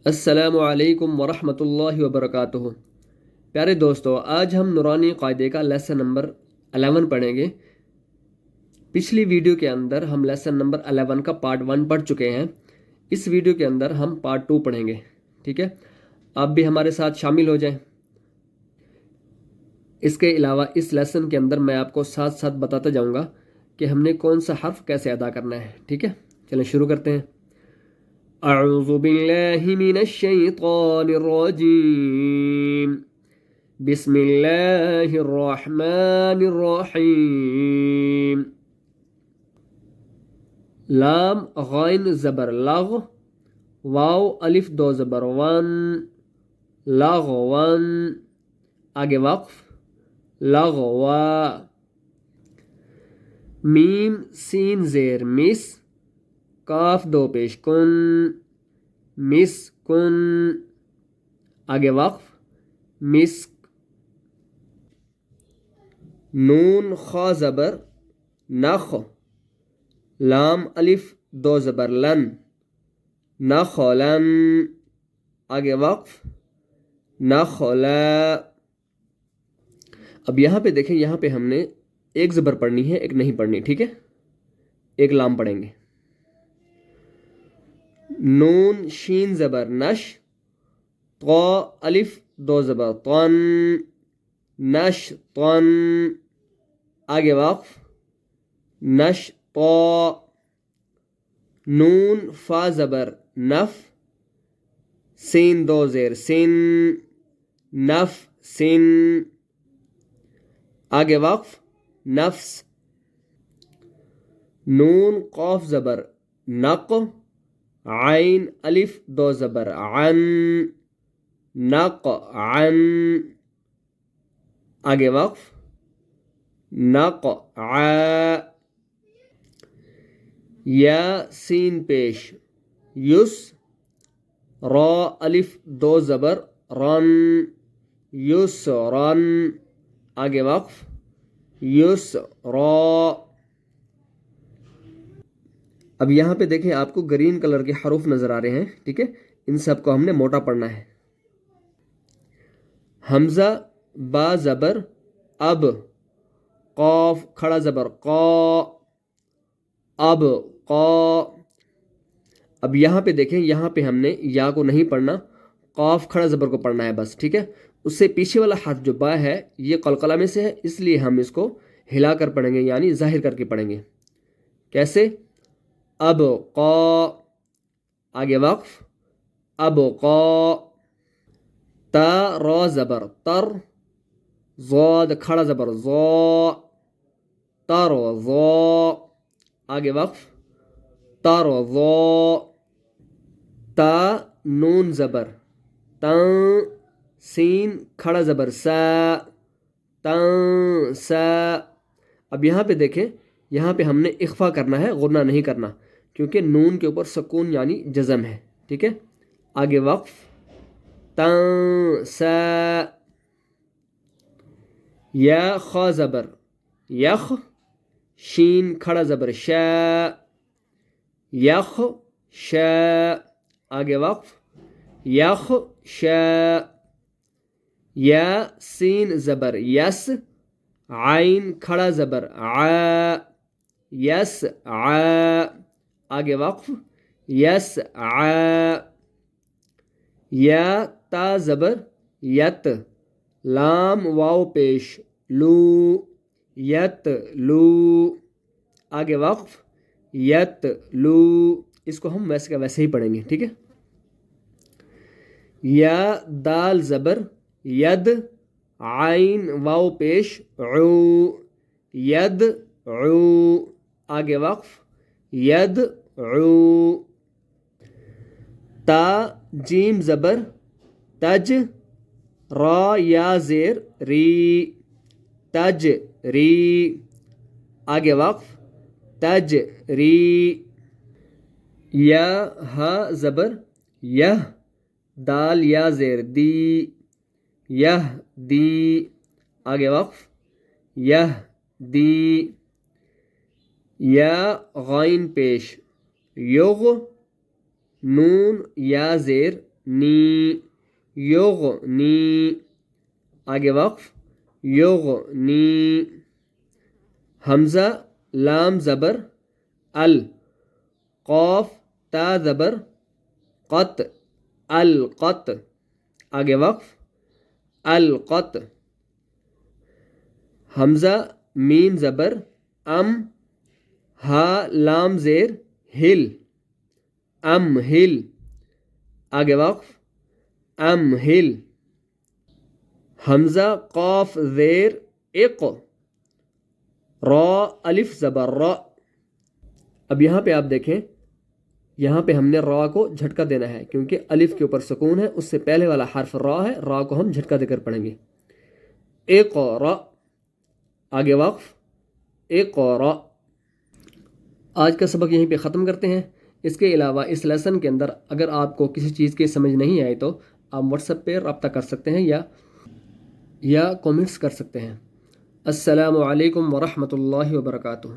السلام علیکم ورحمۃ اللہ وبرکاتہ۔ پیارے دوستو، آج ہم نورانی قاعدے کا لیسن نمبر 11 پڑھیں گے۔ پچھلی ویڈیو کے اندر ہم لیسن نمبر 11 کا پارٹ 1 پڑھ چکے ہیں۔ اس ویڈیو کے اندر ہم پارٹ 2 پڑھیں گے، ٹھیک ہے؟ آپ بھی ہمارے ساتھ شامل ہو جائیں۔ اس کے علاوہ اس لیسن کے اندر میں آپ کو ساتھ ساتھ بتاتا جاؤں گا کہ ہم نے کون سا حرف کیسے ادا کرنا ہے، ٹھیک ہے؟ چلیں شروع کرتے ہیں۔ اعوذ باللہ من الشیطان الرجیم، بسم اللہ الرحمن الرحیم۔ لام غین زبر لغ، واو الف دو زبر ون، لغون، آگے وقف، لغوا۔ میم سین زیر مس، کاف دو پیش کن، مس کن، آگے وقف، مسک۔ نون خا زبر نخ، لام الف دو زبر لن، نخلن، آگے وقف، نخلا۔ اب یہاں پہ دیکھیں، یہاں پہ ہم نے ایک زبر پڑھنی ہے، ایک نہیں پڑھنی، ٹھیک ہے؟ ایک لام پڑھیں گے۔ نون شین زبر نش، طا الف دو زبر طن، نش طن، آگے وقف، نش طا۔ نون فا زبر نف، سین دو زیر سن، نف سن، آگے وقف، نفس۔ نون قاف زبر نق، عین الف دو زبر عن، نق عن، آگے وقف، نق ع۔ یا سین پیش یس، را الف دو زبر رن، یس رن، آگے وقف، یس را۔ اب یہاں پہ دیکھیں، آپ کو گرین کلر کے حروف نظر آ رہے ہیں، ٹھیک ہے؟ ان سب کو ہم نے موٹا پڑھنا ہے۔ حمزہ با زبر اب، قاف کھڑا زبر قا، اب قا۔ اب یہاں پہ دیکھیں، یہاں پہ ہم نے یا کو نہیں پڑھنا، قاف کھڑا زبر کو پڑھنا ہے بس، ٹھیک ہے؟ اس سے پیچھے والا حرف جو با ہے یہ قلقلہ میں سے ہے، اس لیے ہم اس کو ہلا کر پڑھیں گے، یعنی ظاہر کر کے پڑھیں گے۔ کیسے؟ اب قا، آگے وقف، اب قا۔ تا را زبر تر، ضاد کھڑا زبر ضا، تر ضا، آگے وقف، تر ضا۔ تا نون زبر تن، سین کھڑا زبر سا، تن سا۔ اب یہاں پہ دیکھیں، یہاں پہ ہم نے اخفا کرنا ہے، غنہ نہیں کرنا، کیونکہ نون کے اوپر سکون یعنی جزم ہے، ٹھیک ہے؟ آگے وقف، تن سا۔ یا خا زبر یخ، شین کھڑا زبر شا، یخ شا، آگے وقف، یخ شا۔ یا سین زبر یس، عین کھڑا زبر ع، یس ع، آگے وقف، یس ع۔ یا تا زبر یت، لام واو پیش لو، یت لو، آگے وقف، یت لو۔ اس کو ہم ویسے کا ویسے ہی پڑھیں گے، ٹھیک ہے؟ یا دال زبر ید، عین واو پیش عو، ید عو، آگے وقف، ید عو۔ تا جیم زبر تج، را یا زیر ری، تج ری، آگے وقف، تج ری۔ یا ہا زبر یہ، دال یا زیر دی، یہ دی، آگے وقف، یہ دی۔ یا غائن پیش یغ، نون یا زیر نی یغنی آگے وقف یغنی حمزہ لام زبر ال قاف تا زبر قط القط آگے وقف القط حمزہ میم زبر ام ہا لام زیر ہل ام ہل آگے وقف ام ہل حمزہ قاف زیر اق را الف زبر را اب یہاں پہ آپ دیکھیں یہاں پہ ہم نے را کو جھٹکا دینا ہے کیونکہ الف کے اوپر سکون ہے اس سے پہلے والا حرف را ہے را کو ہم جھٹکا دے کر پڑھیں گے اقرا آگے وقف اقرا آج کا سبق یہیں پہ ختم کرتے ہیں اس کے علاوہ اس لیسن کے اندر اگر آپ کو کسی چیز کی سمجھ نہیں آئی تو آپ واٹس ایپ پہ رابطہ کر سکتے ہیں یا کامنٹس کر سکتے ہیں السلام علیکم ورحمۃ اللہ وبرکاتہ